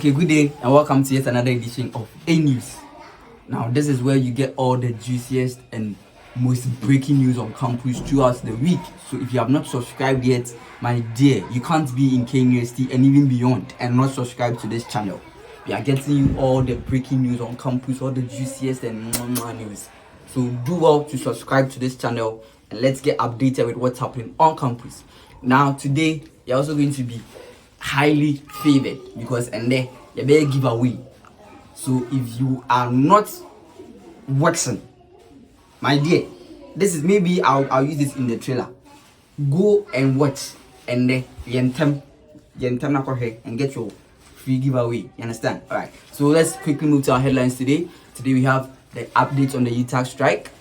Okay, good day and welcome to yet another edition of A News. Now, this is where you get all the juiciest and most breaking news on campus throughout the week. So if you have not subscribed yet, my dear, you can't be in KNUST and even beyond and not subscribe to this channel. We are getting you all the breaking news on campus, all the juiciest and more news. So do well to subscribe to this channel and let's get updated with what's happening on campus. Now, today, you're also going to be highly favored because and there you better give away. So if you are not watching, my dear, this is maybe I'll use this in the trailer. Go and watch and then yentem and get your free giveaway. You understand? All right. So let's quickly move to our headlines today. Today we have the updates on the UTAG strike.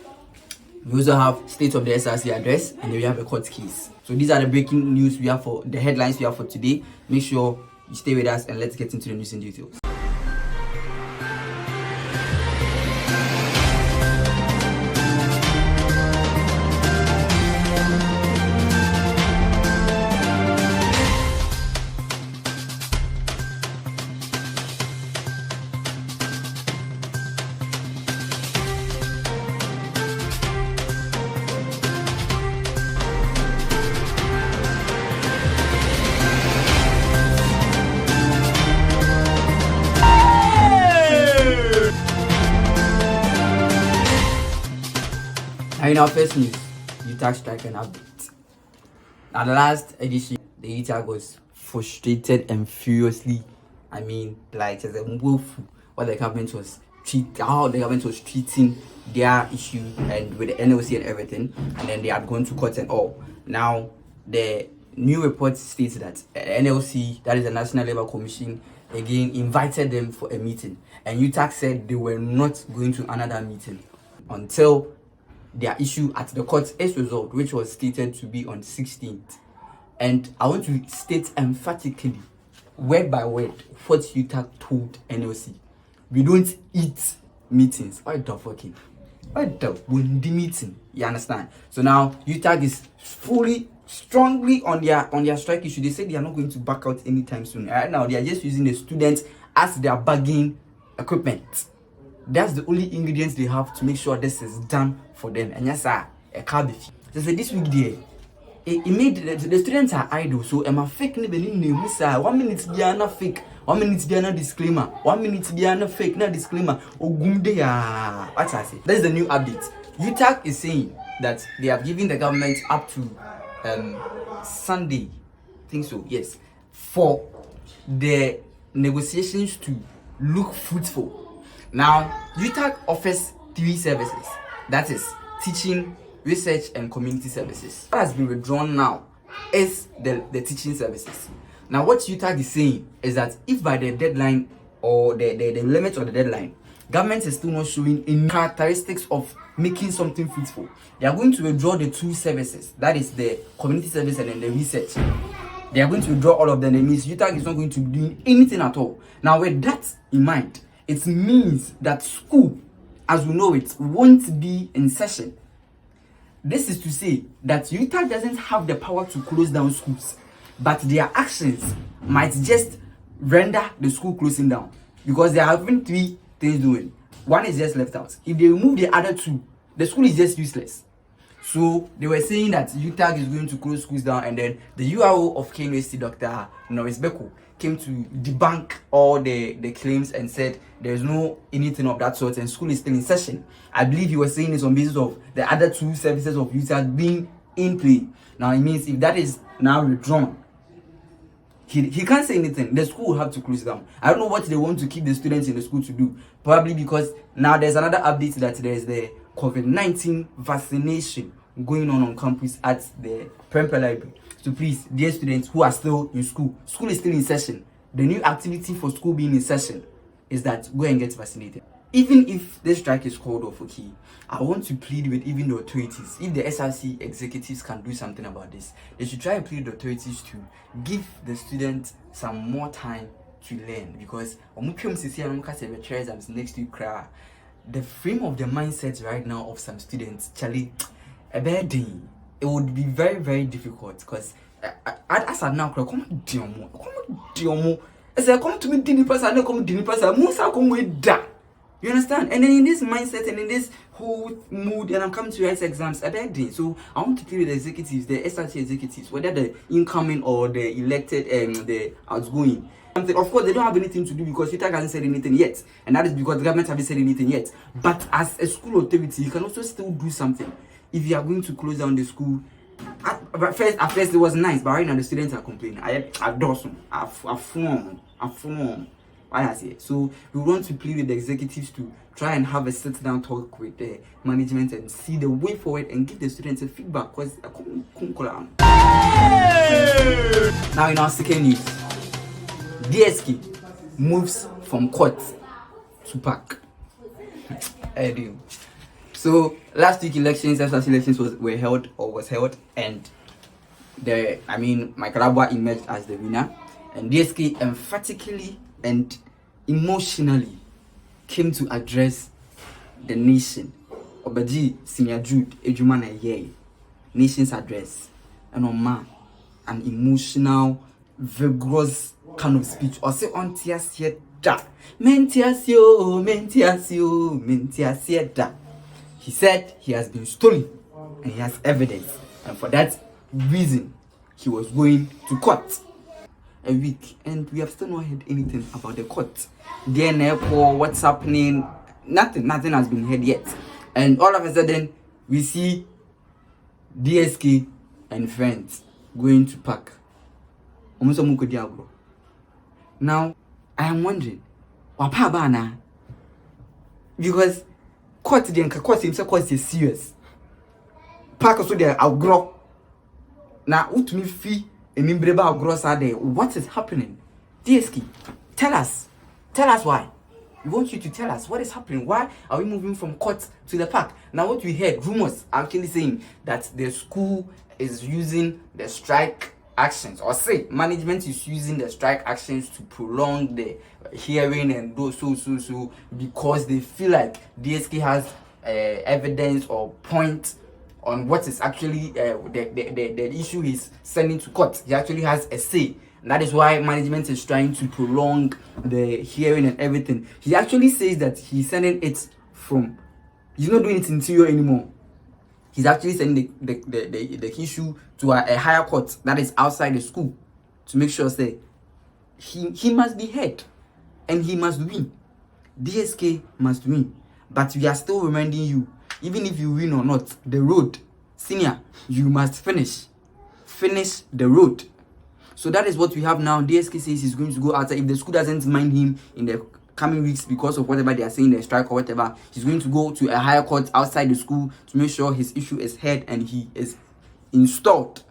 We also have state of the SRC address, and then we have a court case. So these are the breaking news we have for the headlines we have for today. Make sure you stay with us and let's get into the news in details. Now in our first news, UTAG strike and update. Now the last edition, the UTAG was frustrated and furiously, like as a wolf, what the government was how the government was treating their issue and with the NLC and everything, and then they had gone to court and all. Now the new report states that NLC, that is the National Labour Commission, again invited them for a meeting, and UTAG said they were not going to another meeting until their issue at the court is resolved, which was stated to be on 16th. And I want to state emphatically, word by word, what UTAG told NLC. We don't eat meetings. What the fucking? What the meeting? You understand? So now UTAG is strongly on their strike issue. They say they are not going to back out anytime soon. Right now they are just using the students as their bargaining equipment. That's the only ingredients they have to make sure this is done for them. And yes, sir, a cabbage. So this week there, it made the students are idle. So am I fake? 1 minute be a fake, 1 minute be a disclaimer, 1 minute be a fake, no disclaimer. What I say? That is the new update. UTAG is saying that they have given the government up to Sunday, I think so, yes, for the negotiations to look fruitful. Now, UTAG offers 3 services. That is teaching, research, and community services. What has been withdrawn now is the teaching services. Now, what UTAG is saying is that if by the deadline or the limit of the deadline, government is still not showing any characteristics of making something fruitful, they are going to withdraw the 2 services. That is the community service and then the research. They are going to withdraw all of them. That means UTAG is not going to be doing anything at all. Now, with that in mind, it means that school, as we know it, won't be in session. This is to say that UTAG doesn't have the power to close down schools, but their actions might just render the school closing down because they are having 3 things doing. One is just left out. If they remove the other 2, the school is just useless. So they were saying that UTAG is going to close schools down, and then the URO of KNUST, Dr. Norris Beko, came to debunk all the claims and said there's no anything of that sort and school is still in session. I believe he was saying this on basis of the other 2 services of UTAG being in play. Now it means if that is now withdrawn, he can't say anything. The school will have to close down. I don't know what they want to keep the students in the school to do. Probably because now there's another update that there's the COVID-19 vaccination going on campus at the Prempeh Library. So please, dear students who are still in school is still in session. The new activity for school being in session is that go and get vaccinated. Even if this strike is called off, okay, I want to plead with even the authorities. If the SRC executives can do something about this, they should try and plead with the authorities to give the students some more time to learn. Because next week, the frame of the mindset right now of some students, Charlie, a bad day. It would be very, very difficult because as I now, come on, I said, come to me, Dini Pasa, no come Dini Pasa, Musa come with that. You understand? And then in this mindset and in this whole mood, and I'm coming to write exams, I beg you. So I want to clear the executives, the SRC executives, whether the incoming or the elected and the outgoing. Of course, they don't have anything to do because UTAG hasn't said anything yet, and that is because the government hasn't said anything yet. But as a school authority, you can also still do something. If you are going to close down the school, at first it was nice, but right now the students are complaining. I dorsum, I form. I see it. So we want to plead with the executives to try and have a sit-down talk with the management and see the way forward and give the students a feedback. Because now in our second news, DSK moves from court to park. So last week elections were held, and Michael ABUAH emerged as the winner, and DSK emphatically and emotionally came to address the nation. Obaji Senior Jude Ejumana Ye nation's address, and on an emotional, vigorous kind of speech. Or say on da mentiasio. He said he has been stolen and he has evidence, and for that reason he was going to court. A week, and we have still not heard anything about the court. DNA for what's happening, nothing has been heard yet. And all of a sudden, we see DSK and friends going to park. Now, I am wondering, wapabana, because court himself is serious. Park also there outgrow. Now, what me fee? What is happening? DSK, tell us why. We want you to tell us what is happening. Why are we moving from court to the park? Now, what we heard, rumors are actually saying that the school is using the strike actions, or say management is using the strike actions to prolong the hearing and do so because they feel like DSK has evidence or point on what is actually the issue he's sending to court. He actually has a say. And that is why management is trying to prolong the hearing and everything. He actually says that he's sending it from, he's not doing it interior anymore. He's actually sending the issue to a higher court that is outside the school to make sure say he must be heard and he must win. DSK must win. But we are still reminding you, even if you win or not, the road, senior, you must finish the road. So that is what we have now. DSK says he's going to go outside. If the school doesn't mind him in the coming weeks because of whatever they are saying, the strike or whatever, he's going to go to a higher court outside the school to make sure his issue is heard and he is installed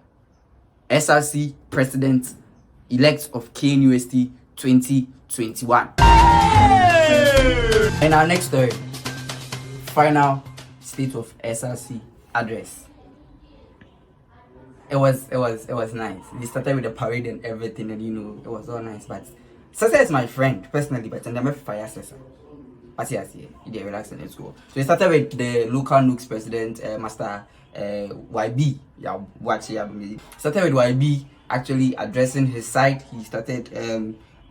SRC president elect of KNUST 2021. And our next story, final state of SRC address. It was nice. We started with the parade and everything, and it was all nice. But Sasa is my friend personally, but I'm a fire Sasa. But yes, he relax and let's go. So we started with the local Nooks president, Master YB. Yeah, watch here. Started with YB actually addressing his side. He started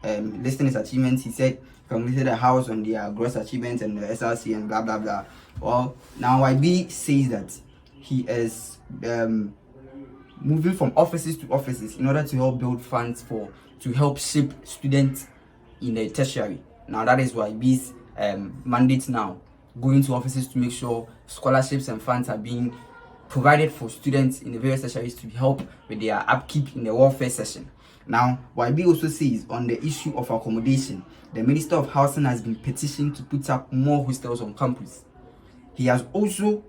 listing his achievements. He said completed the house on their gross achievements and the SRC and blah blah blah. Well, now YB says that he is moving from offices to offices in order to help build funds to help shape students in the tertiary. Now that is YB's mandate now, going to offices to make sure scholarships and funds are being provided for students in the various tertiaries to help with their upkeep in the welfare session. Now, YB also says on the issue of accommodation, the Minister of Housing has been petitioned to put up more hostels on campus. He has also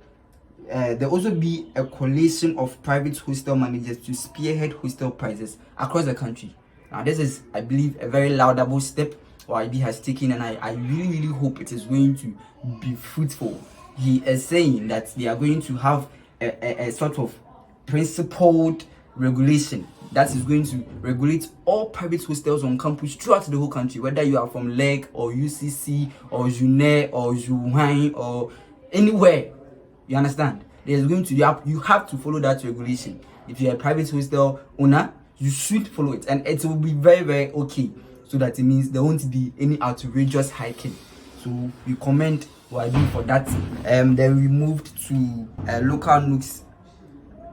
there also be a coalition of private hostel managers to spearhead hostel prices across the country. Now, this is, I believe, a very laudable step YB has taken, and I really hope it is going to be fruitful. He is saying that they are going to have a sort of principled regulation that is going to regulate all private hostels on campus throughout the whole country, whether you are from LEG or UCC or UNE or Juhain or anywhere. You understand? There's going to you have to follow that regulation. If you're a private hostel owner, you should follow it, and it will be very okay. so that it means there won't be any outrageous hiking. So we commend Wadi for that. Then we moved to local nooks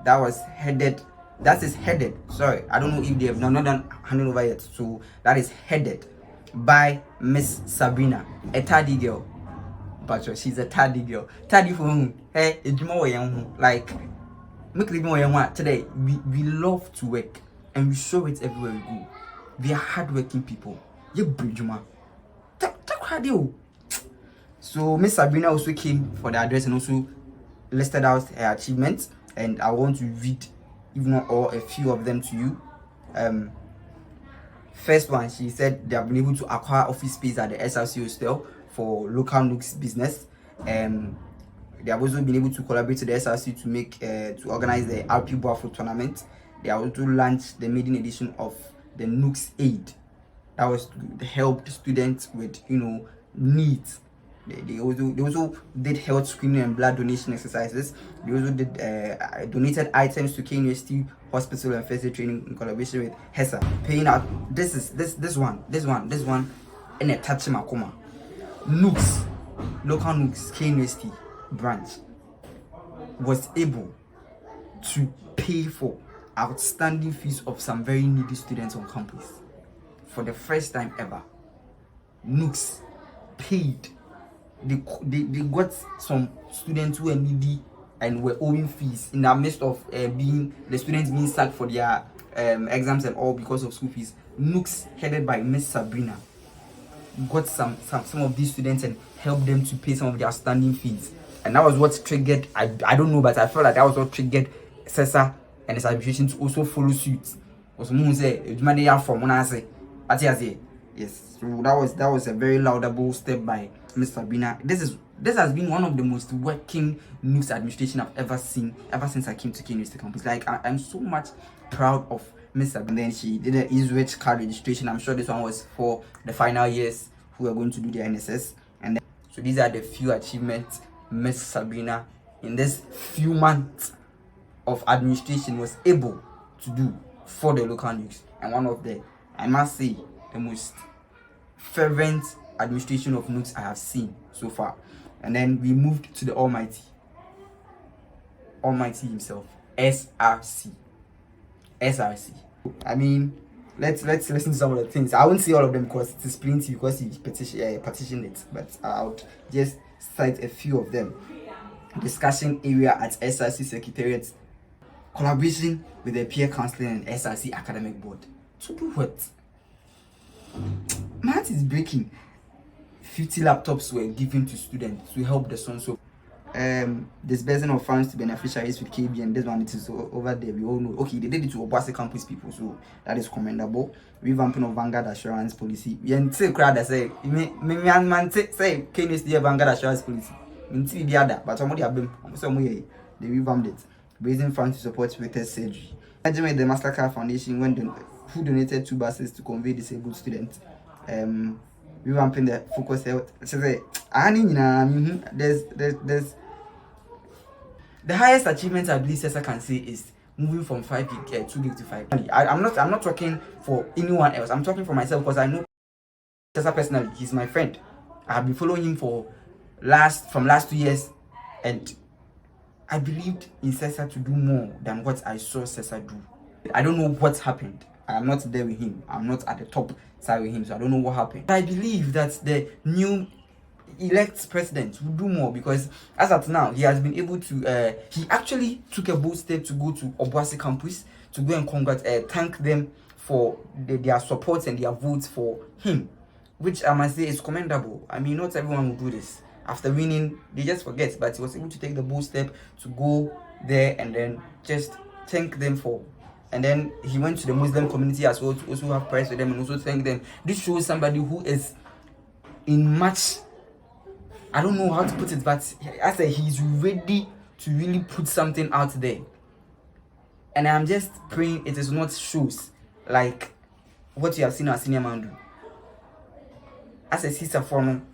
that is headed, sorry, I don't know if they have not done handing over yet. So that is headed by Miss Sabrina, a tardy girl, but she's a tardy girl. Tardy for whom? Hey, it's more young. Like, make it more young. Today we love to work and we show it everywhere we go. We are hardworking people. You bridge man. So Miss Sabrina also came for the address and also listed out her achievements, and I want to read, if not all, a few of them to you. First one, she said they have been able to acquire office space at the SRC hostel for local nooks business. They have also been able to collaborate with the SRC to make to organize the ABUAH tournament. They have also launched the maiden edition of the Nooks Aid. That was to help students with needs. They also did health screening and blood donation exercises. They also did donated items to University Hospital and first aid training in collaboration with HESA, paying out this one in a touch makoma. Nooks, local Nooks University branch was able to pay for outstanding fees of some very needy students on campus. For the first time ever, Nooks paid. They got some students who were needy and were owing fees in the midst of the students being sacked for their exams and all because of school fees. Nooks, headed by Miss Sabrina, got some of these students and helped them to pay some of their outstanding fees. And that was what triggered, I don't know, but I felt like that was what triggered SERWAA and its administration to also follow suit. Was someone say, from when I say, yes. So that was a very laudable step by Miss Sabrina. This has been one of the most working news administration I've ever seen ever since I came to University campus. Like, I'm so much proud of Miss Sabrina. Then she did an ESWET card registration. I'm sure this one was for the final years who are going to do their NSS. And then, so these are the few achievements Miss Sabrina in this few months of administration was able to do for the local news. And one of the, I must say, the most fervent administration of nooks I have seen so far. And then we moved to the almighty himself, SRC. I mean, let's listen to some of the things. I won't say all of them because it is plenty, because he petitioned it, but I'll just cite a few of them. Discussion area at SRC Secretariat, collaboration with the peer counseling and SRC academic board. To do what? My heart is breaking. 50 laptops were given to students to help the son. So disbursing of funds to beneficiaries with KB, and this one, it is over there. We all know. Okay, they did it to ABUAH campus people, so that is commendable. Revamping of Vanguard assurance policy. We say crowd that say man say KNS the Vanguard assurance policy. Minti the other, but somebody have been somewhere they revamped it. Raising funds to support with surgery. Management the Mastercard Foundation who donated 2 buses to convey disabled students. Revamping the focus health. So there's the highest achievement I believe SERWAA can say is moving from 2 gig to 5 gig. I'm not talking for anyone else. I'm talking for myself because I know SERWAA personally. He's my friend. I have been following him from last 2 years, and I believed in SERWAA to do more than what I saw SERWAA do. I don't know what happened. I am not there with him. I'm not at the top side with him, so I don't know what happened. I believe that the new elect president will do more, because as at now he has been able to he actually took a bold step to go to ABUAH campus to go and thank them for their support and their votes for him, which I must say is commendable. I mean, not everyone will do this. After winning, they just forget, but he was able to take the bold step to go there and then just thank them for. And then he went to the Muslim community as well to also have prayers with them and also thank them. This shows somebody who is in much, I don't know how to put it, but I say he's ready to really put something out there. And I'm just praying it is not shows like what you have seen our senior man do. As a sister from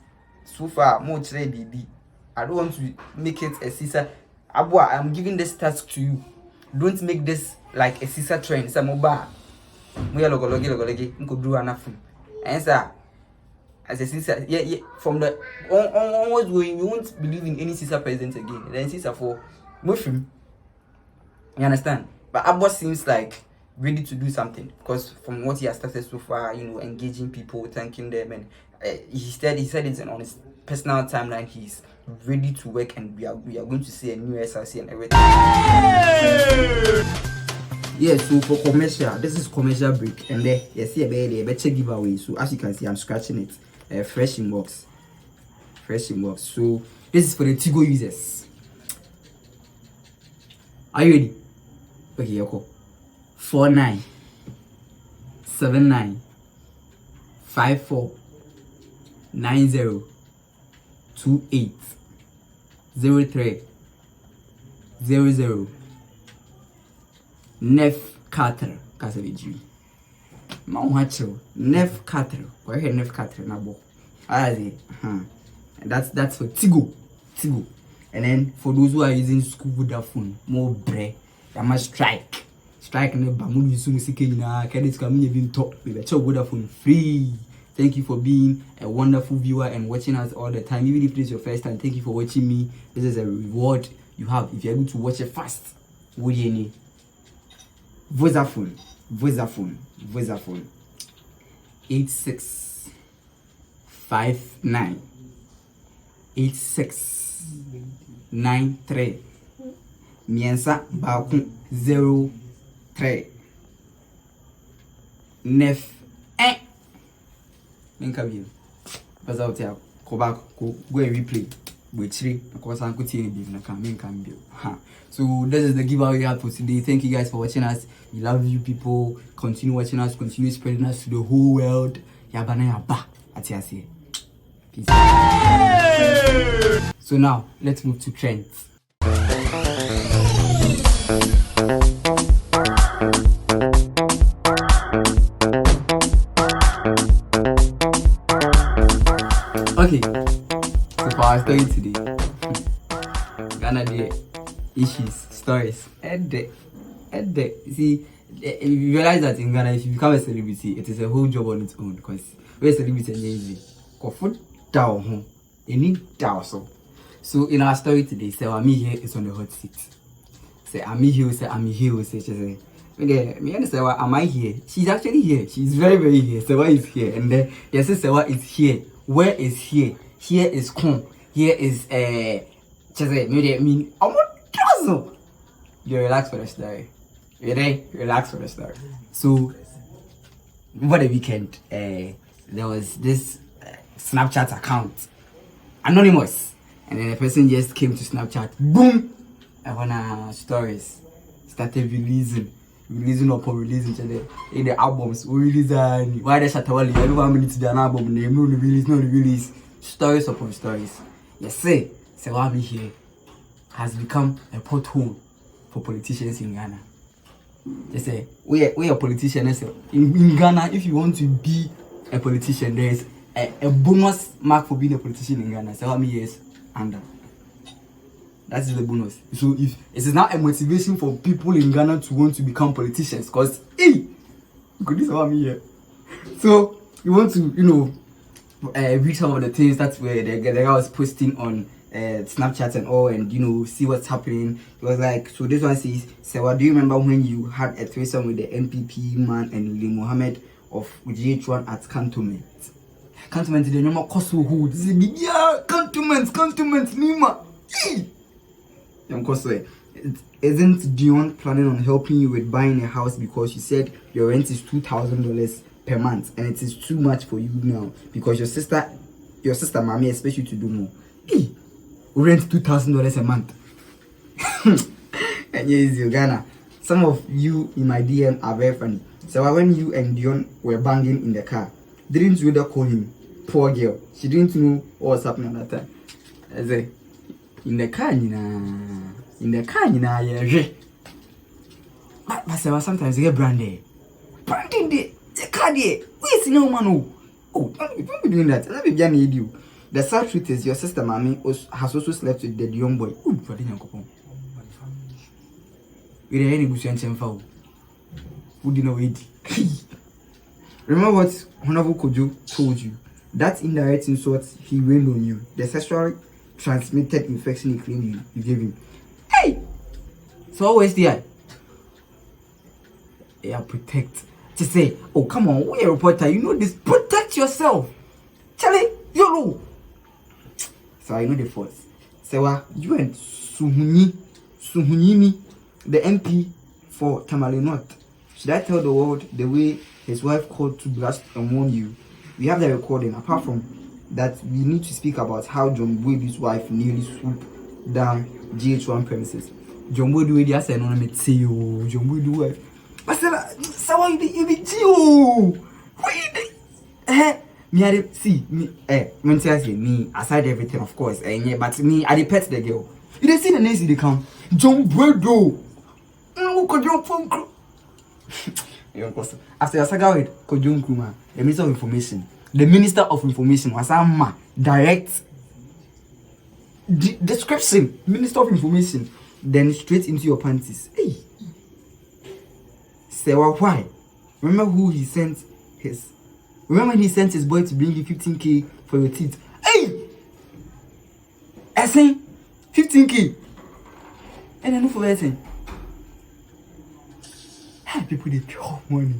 so far, more today, baby. I don't want to make it a sister. ABUAH, I'm giving this task to you. Don't make this like a sister trend. It's a mobile. We are logologi. We could do enough. And sir, as a sister, yeah, from the onwards going, you won't believe in any sister president again. And then sister for Muslim. You understand? But ABUAH seems like ready to do something because from what he has started so far, engaging people, thanking them, and he said it's on his personal timeline. He's ready to work, and we are going to see a new SRC and everything. Yeah, so for commercial, this is commercial break, and there you see a better giveaway. So as you can see, I'm scratching it. Fresh in box. So this is for the Tigo users. Are you ready? Okay, Yoko. 49 79 54 90 28 03 00 9 4 Kasaviju. Mauhacho 9 4. Why here 9 4 nabo? That's for Tigo. And then for those who are using school Vodafone, more bre, I must strike ne bamu yusu musike nyina credit coming even top we better Vodafone free. Thank you for being a wonderful viewer and watching us all the time. Even if this is your first time, thank you for watching me. This is a reward you have if you're able to watch it fast. What do you need? Vodafone 8659 8693 miensa baku 03 9 Minka view. Because out here, go back, go and replay. Which because I'm continuing to be So this is the giveaway we have for today. Thank you guys for watching us. We love you people. Continue watching us, continue spreading us to the whole world. Yabana yaba. Atiasi. Peace. So now let's move to trends. Okay, so for our story today, Ghana the issues, stories, see, you realize that in Ghana, if you become a celebrity, it is a whole job on its own because we're a celebrity and easy. Food down, you need down so in our story today, say AMIHERE is on the hot seat. Say AMIHERE, say me and SERWAA, am I here? She's actually here. She's very, very here. SERWAA is here. And then yes, SERWAA is here. Where is here? Here is Con. Here is you relax for the story. Relax for the story. So over the weekend, there was this Snapchat account, anonymous, and then the person just came to Snapchat. Boom! I wanna stories started releasing upon releasing in the albums. We release why the Shatawali, everyone minutes to an album, name no release, stories upon stories. Yes, say AMIHERE has become a pothole for politicians in Ghana. They say we are politicians in Ghana. If you want to be a politician, there is a bonus mark for being a politician in Ghana. AMIHERE is under. That is the bonus. So if it is now a motivation for people in Ghana to want to become politicians, because hey, could this AMIHERE? So you want to read some of the things that where the guy was posting on Snapchat and all, and see what's happening. It was like, so this one says, SERWAA, do you remember when you had a threesome with the MPP man and Lee Mohammed of GH1 at Cantonment? Cantonment is the normal Kosovo hood. This is Cantonment, Nima. Isn't Dion planning on helping you with buying a house because you said your rent is $2,000 per month and it is too much for you now because your sister mommy expects you to do more? Hey, rent $2,000 a month. And yes, Ghana. Some of you in my DM are very funny. So when you and Dion were banging in the car, didn't you call him poor girl? She didn't know what was happening at that time. I say, in the car, yeah. But sometimes you get branding the car there. Wait, no man, don't be doing that. Let me be an you. The sad truth is your sister mommy has also slept with the young boy. Ooh, for the young couple. We are any good chance and foul. Who didn't know it? Remember what Honorable Kojo told you? That indirect insult he rained on you, the sexually transmitted infection he claimed you gave him. Hey! So always there. Yeah, protect. To say, oh come on, we're a reporter, you know this. Protect yourself. Charlie, YOLO. So I know the force. So you and Suhunini, the MP for Tamale North. Should I tell the world the way his wife called to blast and warn you? We have the recording. Apart from that, we need to speak about how John Boadu's wife nearly swooped down GH1 premises. John Boadu, I said, no, I'm say you, John Boadu's wife. I said, so you be Gio. Me, I see me, me, aside everything, of course, yeah, but me, I pet the girl. You didn't see the names they come. John Boadu. After your saga with Kojo Nkrumah, the Minister of Information, was a direct description, Minister of Information, then straight into your panties. Hey, SERWAA, why? Remember who he sent his? Remember he sent his boy to bring you 15K for your teeth? Hey, I say 15K, and I know for anything. People they pure money.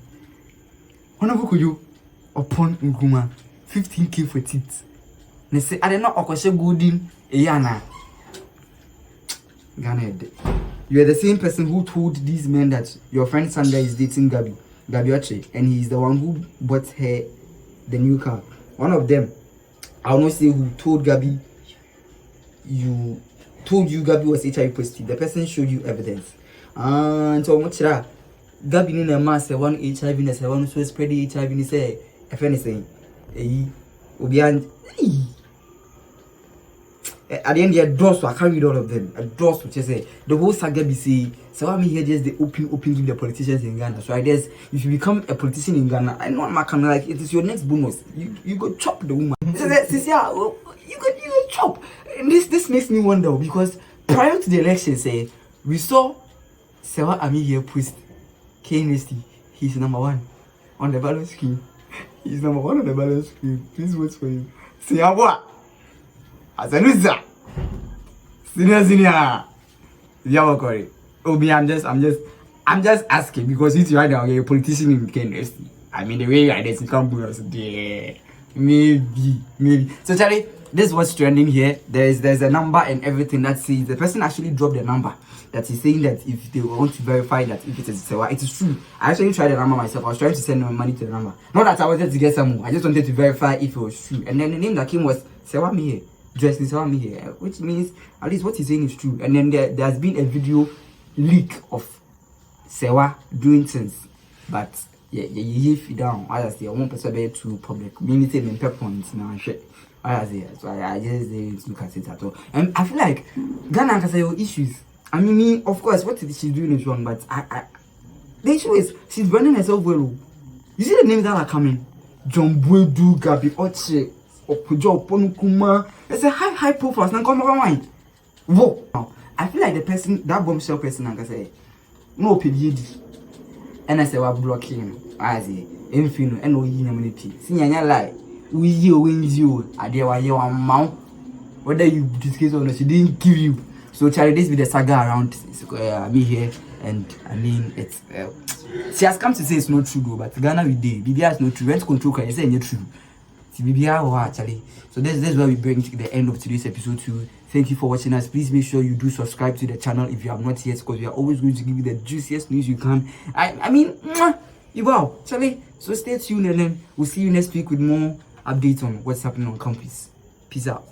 Honorable Kojo upon Nkrumah 15K for teeth. They say I don't know Okoshe Goodin Eyana. Ghana. You are the same person who told these men that your friend Sandra is dating Gabi Oche, and he is the one who bought her the new car. One of them, I will not say who told Gabi Gabi was HIV positive. The person showed you evidence. And so much that Gabi in a mass one HIV in a one so spread HIV in say if anything Obian at the end the doors I carried all of them. A doors which I say the whole saga be say so AMIHERE just the open give the politicians in Ghana. So I guess if you become a politician in Ghana, I know my kind like it is your next bonus. You go chop the woman. So you go chop. And this makes me wonder because prior to the election say we saw SERWAA AMIHERE post KNST, he's number 1 on the ballot screen. He's number 1 on the ballot screen. Please vote for him. See ABUAH. As a loser. Senior. Yeah, okay. Obi, I'm just asking because it's right now you're a politician in KNST. I mean the way you identify come bonus there. Maybe. So Charlie, this is what's trending here. There's a number and everything that says the person actually dropped the number. That is saying that if they want to verify that if it is SERWAA, it is true. I actually tried the number myself. I was trying to send my money to the number. Not that I wanted to get some more. I just wanted to verify if it was true. And then the name that came was SERWAA AMIHERE. Dressed in SERWAA AMIHERE, which means at least what he's saying is true. And then there has been a video leak of SERWAA doing things, but you hear down. I say I won't perceive to public. Maybe say me points now shit. I say so. I just didn't look at it at all. And I feel like Ghana has your issues. I mean, of course, what she's doing is wrong, but the issue is she's running herself well. You see the names that are coming: John Boadu, Gabi Oche, Kojo Nkrumah. It's a high profile. Now come on, whoa! I feel like the person, that bombshell person, I can say, no PBD, and I say we're blocking. I say, infino, and no humanity. See, I lie. We you, I dare you amount. Whether you discuss or not, she didn't give you. So Charlie, this be the saga around AMIHERE, and I mean it's she has come to say it's not true though, but Ghana we did. BBR is not true. Rent control can say it's true. See BBR or actually. So this is where we bring to the end of today's episode 2. Thank you for watching us. Please make sure you do subscribe to the channel if you have not yet, because we are always going to give you the juiciest news you can. I mean, wow, Charlie. So stay tuned, and then we'll see you next week with more updates on what's happening on campus. Peace out.